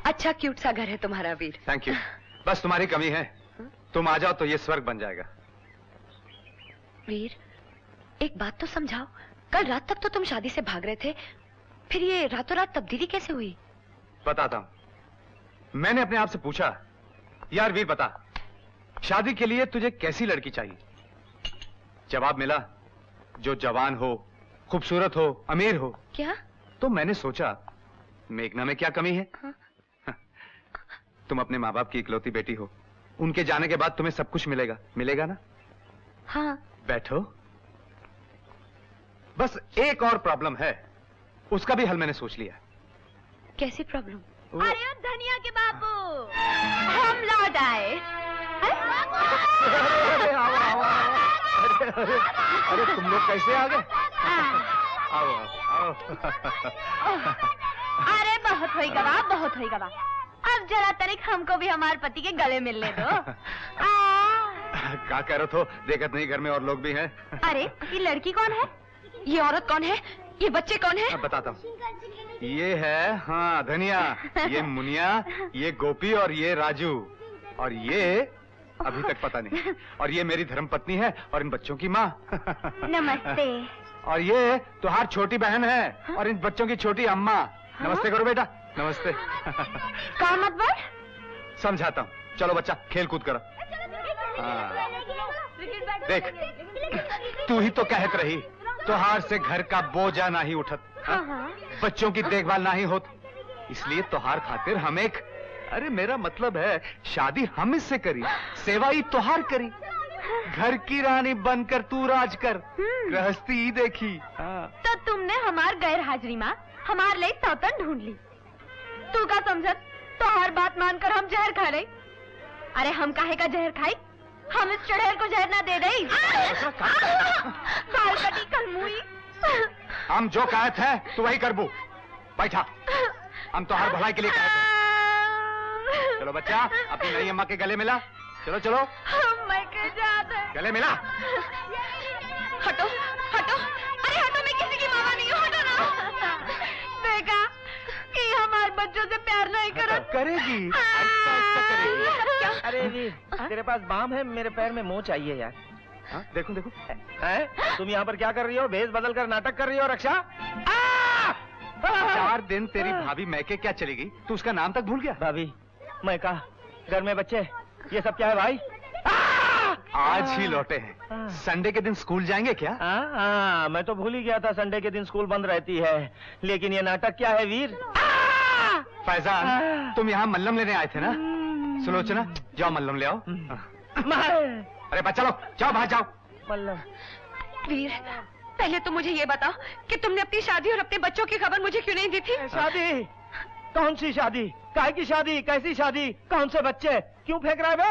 अच्छा क्यूट सा घर है तुम्हारा वीर। Thank you. बस तुम्हारी कमी है, तुम आ जाओ तो ये स्वर्ग बन जाएगा। वीर, एक बात तो समझाओ, कल रात तक तो तुम शादी से भाग रहे थे, फिर ये रातों रात तब्दीली कैसे हुई? बताता हूं। मैंने अपने आप से पूछा, यार वीर बता, शादी के लिए तुझे कैसी लड़की चाहिए? जवाब मिला, जो जवान हो, खूबसूरत हो, अमीर हो। क्या? तो मैंने सोचा, मेघना में क्या कमी है? हाँ? तुम अपने माँ बाप की इकलौती बेटी हो, उनके जाने के बाद तुम्हें सब कुछ मिलेगा, मिलेगा ना? हाँ। बैठो। बस एक और प्रॉब्लम है, उसका भी हल मैंने सोच लिया। कैसी प्रॉब्लम? अरे धनिया के बाबू, हम लौट आए। अरे तुम लोग कैसे आ गए? आओ आओ। अरे बहुत हुई गवाह, बहुत हुई गवाह। अब जरा तरीक हमको भी हमारे पति के गले मिलने दो। क्या कह रहे हो? देखत नहीं घर में और लोग भी हैं। अरे ये लड़की कौन है? ये औरत कौन है? ये बच्चे कौन है? बताता हूँ। ये है, हाँ, धनिया, ये मुनिया, ये गोपी और ये राजू, और ये अभी तक पता नहीं, और ये मेरी धर्मपत्नी है और इन बच्चों की माँ। नमस्ते। और ये तुम्हार छोटी बहन है और इन बच्चों की छोटी अम्मा। नमस्ते करो बेटा, नमस्ते। क्या मतलब? समझाता हूँ, चलो बच्चा खेल कूद करो। देख, तू ही तो कहत रही, त्योहार से घर का बोझा नहीं उठत, बच्चों की देखभाल नहीं होत, इसलिए त्योहार खातिर हम एक, अरे मेरा मतलब है शादी हम इससे करी, सेवा ही त्योहार करी, घर की रानी बनकर तू राज कर, गृहस्थी ही देखी। तो तुमने हमार गैर हाजिरी में हमारे लिए सौतन ढूंढ ली। तू का समझत तो हर बात मानकर हम जहर खा रहे। अरे हम काहे का जहर खाई? हम इस चढ़ेर को जहर ना दे रही। काल कटी कल मुई। हम जो कहते हैं तू वही करबू। बैठा, हम तो हर भलाई के लिए कहते हैं। चलो बच्चा, अपनी नई अम्मा के गले मिला। चलो चलो। मैं के जात है। गले मिला। हटो हटो, अरे हटो, मैं किसी की मामा नहीं हूँ, हटो ना। देखा कि हमारे बच्चों से प्यार नहीं करो। करेगी, ऐसा करेगी। अरे वीर, तेरे पास बाम है, मेरे पैर में मोह चाहिए यार। हाँ, देखो देखो। तुम यहाँ पर क्या कर रही हो? भेष बदल कर नाटक कर रही हो रक्षा? 4 दिन तेरी भाभी मैके क्या चली गई, तू उसका नाम तक भूल गया? भाभी, मैं कहा, घर में बच्चे, ये सब क्या है भाई? आज ही लौटे हैं। संडे के दिन स्कूल जाएंगे क्या? मैं तो भूल ही गया था संडे के दिन स्कूल बंद रहती है, लेकिन ये नाटक क्या है वीर? फैजान, तुम यहाँ मल्लम लेने आए थे ना? सुलोचना, जाओ मल्लम ले आओ। अरे बच्चा लोग, जाओ बाहर जाओ। मल्लम। वीर, पहले तो मुझे ये बताओ कि तुमने अपनी शादी और अपने बच्चों की खबर मुझे क्यों नहीं दी थी? शादी? कौन सी शादी? काहे की शादी? कैसी शादी? कौन से बच्चे? क्यों फेंक रहा है बे?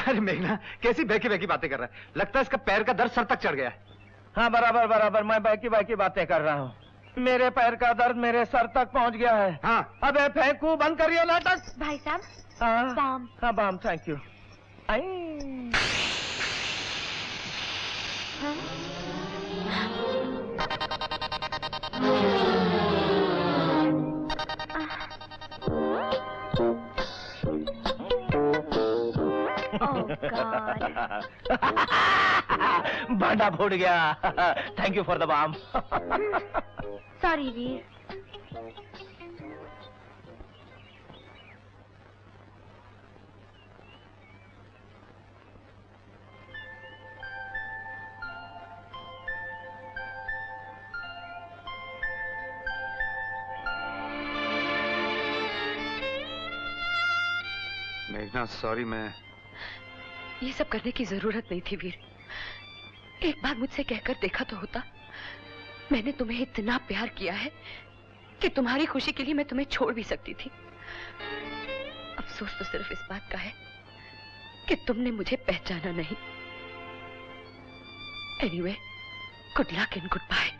अरे मेघना, कैसी बहकी बहकी बातें कर रहा है? लगता है इसका पैर का दर्द सर तक चढ़ गया है। हाँ बराबर बराबर, मैं बहकी बहकी बातें कर रहा हूँ। मेरे पैर का दर्द मेरे सर तक पहुँच गया है। हाँ। अबे फेंकू, बंद करिए नाटक। भाई साहब, बाम। हाँ बाम, थैंक यू। भांडा फूट गया। Thank you for the balm. Sorry Veer. मेघना, सॉरी, मैं ये सब करने की जरूरत नहीं थी वीर। एक बार मुझसे कहकर देखा तो होता। मैंने तुम्हें इतना प्यार किया है कि तुम्हारी खुशी के लिए मैं तुम्हें छोड़ भी सकती थी। अफसोस तो सिर्फ इस बात का है कि तुमने मुझे पहचाना नहीं। Anyway, good luck and goodbye.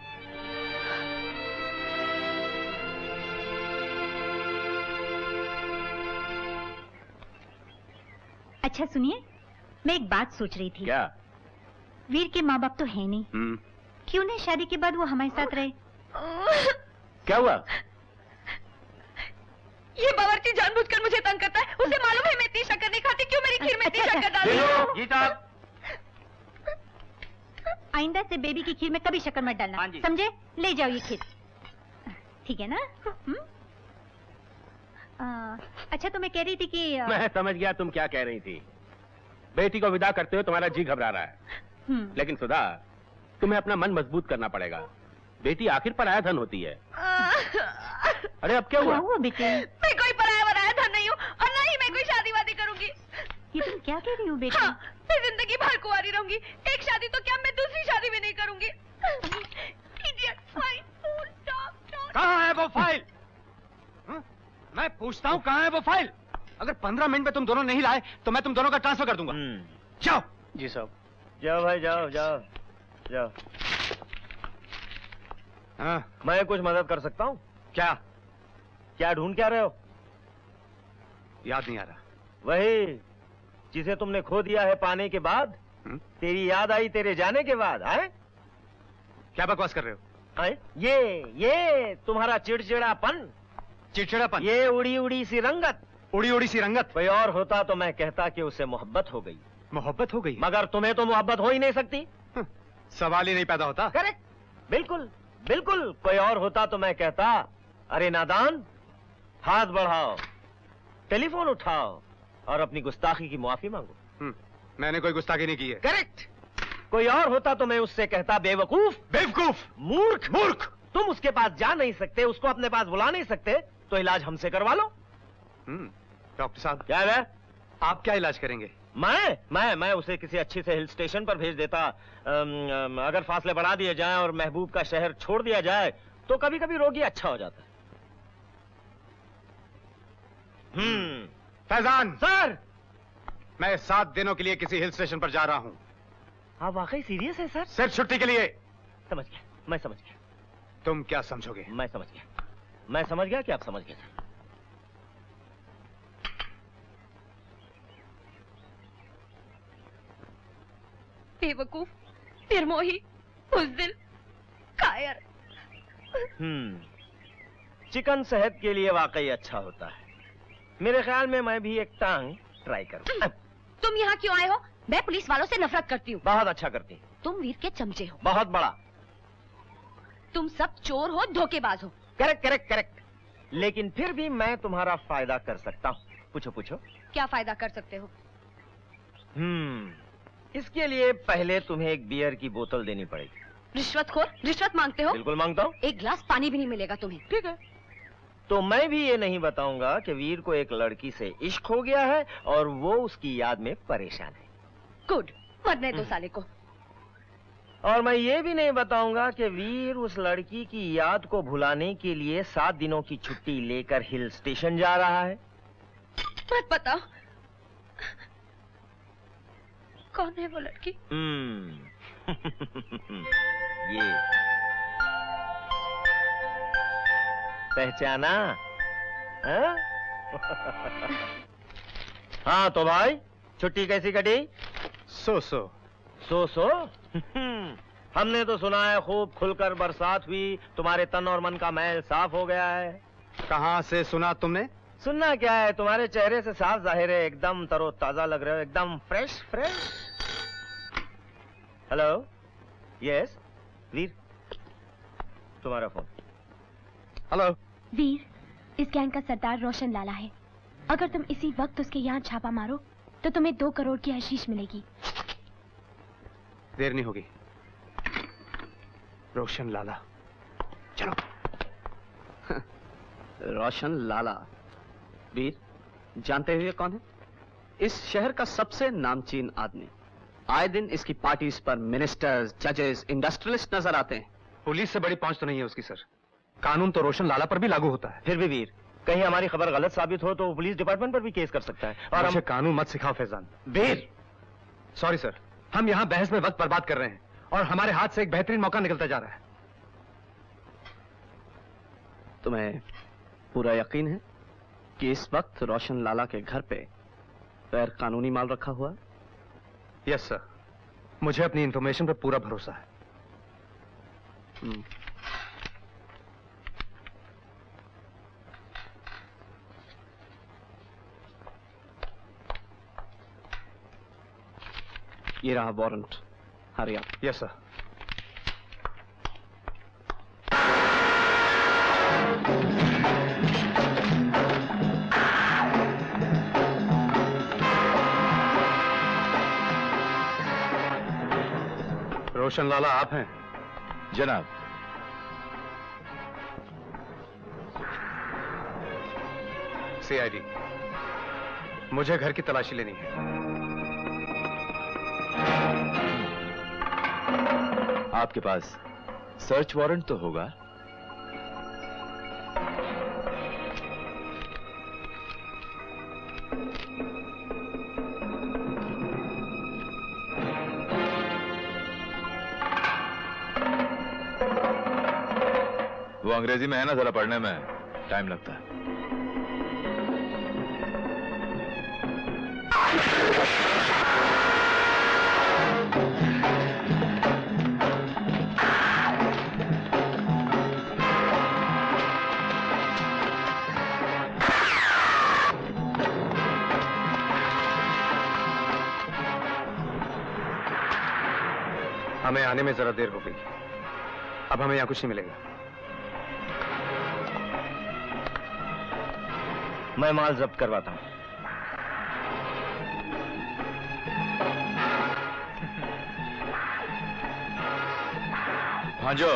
अच्छा सुनिए, मैं एक बात सोच रही थी। क्या? वीर के माँ बाप तो है नहीं, क्यों नहीं शादी के बाद वो हमारे साथ रहे? क्या हुआ? ये बावर्ची जानबूझकर मुझे तंग करता है। उसे मालूम है मैं इतनी शक्कर नहीं खाती, क्यों मेरी खीर में इतनी शक्कर डालती है? जी साहब। आइंदा से बेबी की खीर में कभी शक्कर मत डालना, समझे? ले जाओ ये खीर, ठीक है ना? अच्छा तो मैं कह रही थी कि मैं समझ गया तुम क्या कह रही थी। बेटी को विदा करते हो तुम्हारा जी घबरा रहा है। लेकिन सुधा, तुम्हें अपना मन मजबूत करना पड़ेगा। बेटी आखिर पराया धन होती है। अरे अब क्या हुआ बेटे? मैं कोई पराया वराया धन नहीं हूँ और ना ही मैं कोई शादी वादी करूंगी। ये तुम क्या कह रही हो बेटी? हाँ, मैं जिंदगी भर कुंवारी रहूंगी। एक शादी तो क्या, मैं दूसरी शादी भी नहीं करूंगी। कहाँ है वो फाइल? मैं पूछता हूँ कहाँ है वो फाइल? अगर 15 मिनट में तुम दोनों नहीं लाए तो मैं तुम दोनों का ट्रांसफर कर दूंगा। जाओ। जी साहब। जाओ भाई, जाओ जाओ जाओ। हाँ। मैं कुछ मदद कर सकता हूँ? क्या? क्या ढूंढ क्या रहे हो? याद नहीं आ रहा। वही जिसे तुमने खो दिया है पाने के बाद। तेरी याद आई तेरे जाने के बाद। आए? क्या बकवास कर रहे हो? आए? ये तुम्हारा चिड़चिड़ापन, चिड़चिड़ापन, ये उड़ी उड़ी सी रंगत। उड़ी उड़ी सी रंगत। कोई और होता तो मैं कहता कि उसे मोहब्बत हो गई। मोहब्बत हो गई? मगर तुम्हें तो मोहब्बत हो ही नहीं सकती। सवाल ही नहीं पैदा होता। करेक्ट, बिल्कुल बिल्कुल। कोई और होता तो मैं कहता, अरे नादान, हाथ बढ़ाओ, टेलीफोन उठाओ और अपनी गुस्ताखी की माफी मांगो। मैंने कोई गुस्ताखी नहीं की है। करेक्ट। कोई और होता तो मैं उससे कहता, बेवकूफ, बेवकूफ, मूर्ख, मूर्ख। तुम उसके पास जा नहीं सकते, उसको अपने पास बुला नहीं सकते, तो इलाज हमसे करवा लो। डॉक्टर साहब। क्या है? आप क्या इलाज करेंगे? मैं उसे किसी अच्छी से हिल स्टेशन पर भेज देता। अगर फासले बढ़ा दिए जाएं और महबूब का शहर छोड़ दिया जाए तो कभी कभी रोगी अच्छा हो जाता है। फैजान सर, मैं 7 दिनों के लिए किसी हिल स्टेशन पर जा रहा हूँ। आप वाकई सीरियस है सर? सिर्फ छुट्टी के लिए। समझ गया, मैं समझ गया। तुम क्या समझोगे? मैं समझ गया कि आप समझ गए सर। बेवकूफ, निर्मोही, बुज़दिल, कायर। चिकन सेहत के लिए वाकई अच्छा होता है। मेरे ख्याल में मैं भी एक टांग ट्राई करूं। तुम यहाँ क्यों आए हो? मैं पुलिस वालों से नफरत करती हूँ। बहुत अच्छा करती। तुम वीर के चमचे हो। बहुत बड़ा। तुम सब चोर हो, धोखेबाज हो। Correct correct correct. लेकिन फिर भी मैं तुम्हारा फायदा कर सकता हूँ। पूछो पूछो। क्या फायदा कर सकते हो? इसके लिए पहले तुम्हें एक बियर की बोतल देनी पड़ेगी। रिश्वतखोर, रिश्वत मांगते हो? बिल्कुल मांगता हूँ। एक गिलास पानी भी नहीं मिलेगा तुम्हें। ठीक है, तो मैं भी ये नहीं बताऊंगा कि वीर को एक लड़की से इश्क हो गया है और वो उसकी याद में परेशान है। गुड, मरने दो साले को। और मैं ये भी नहीं बताऊंगा कि वीर उस लड़की की याद को भुलाने के लिए 7 दिनों की छुट्टी लेकर हिल स्टेशन जा रहा है। मत बताओ। कौन है वो लड़की? ये पहचाना? हाँ तो भाई, छुट्टी कैसी कटी? सो हमने तो सुना है खूब खुलकर बरसात हुई, तुम्हारे तन और मन का मैल साफ हो गया है। कहाँ से सुना तुमने? सुनना क्या है, तुम्हारे चेहरे से साफ जाहिर है, एकदम तरोताजा लग रहे हो, एकदम फ्रेश फ्रेश। हेलो, यस वीर, तुम्हारा फोन। हेलो वीर, इस गैंग का सरदार रोशन लाला है। अगर तुम इसी वक्त उसके यहाँ छापा मारो तो तुम्हें 2 करोड़ की हशीश मिलेगी। देर नहीं होगी। रोशन लाला, चलो। रोशन लाला, वीर जानते हुए कौन है? इस शहर का सबसे नामचीन आदमी। आए दिन इसकी पार्टीज पर मिनिस्टर्स, जजेस, इंडस्ट्रियलिस्ट नजर आते हैं। पुलिस से बड़ी पहुंच तो नहीं है उसकी सर। कानून तो रोशन लाला पर भी लागू होता है। फिर भी वीर, कहीं हमारी खबर गलत साबित हो तो पुलिस डिपार्टमेंट पर भी केस कर सकता है। और मुझे कानून मत सिखाओ फैजान। वीर, सॉरी सर, हम यहाँ बहस में वक्त बर्बाद कर रहे हैं और हमारे हाथ से एक बेहतरीन मौका निकलता जा रहा है। तुम्हें पूरा यकीन है कि इस वक्त रोशन लाला के घर पे गैर कानूनी माल रखा हुआ है? यस सर, मुझे अपनी इंफॉर्मेशन पर पूरा भरोसा है। ये रहा warrant. Hurry up. Yes sir. Roshan Lala आप हैं? जनाब। सीआईडी, मुझे घर की तलाशी लेनी है। आपके पास सर्च वारंट तो होगा? वो अंग्रेजी में है ना, जरा पढ़ने में टाइम लगता है। हमें आने में जरा देर हो गई, अब हमें यहां कुछ नहीं मिलेगा। मैं माल जब्त करवाता हूं। भांजो,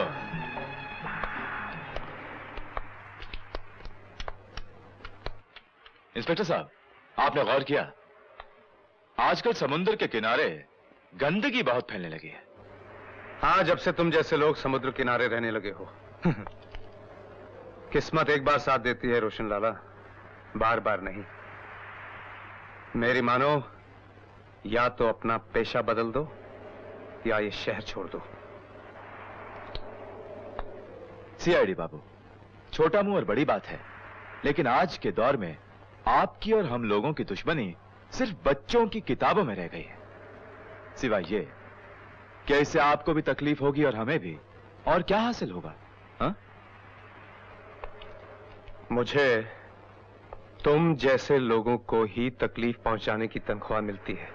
इंस्पेक्टर साहब, आपने गौर किया आजकल समुद्र के किनारे गंदगी बहुत फैलने लगी है। हाँ, जब से तुम जैसे लोग समुद्र किनारे रहने लगे हो। किस्मत एक बार साथ देती है रोशन लाला, बार बार नहीं। मेरी मानो, या तो अपना पेशा बदल दो या ये शहर छोड़ दो। सीआईडी बाबू, छोटा मुंह और बड़ी बात है, लेकिन आज के दौर में आपकी और हम लोगों की दुश्मनी सिर्फ बच्चों की किताबों में रह गई है। सिवाय ये क्या इससे आपको भी तकलीफ होगी और हमें भी, और क्या हासिल होगा? हा? मुझे तुम जैसे लोगों को ही तकलीफ पहुंचाने की तनख्वाह मिलती है।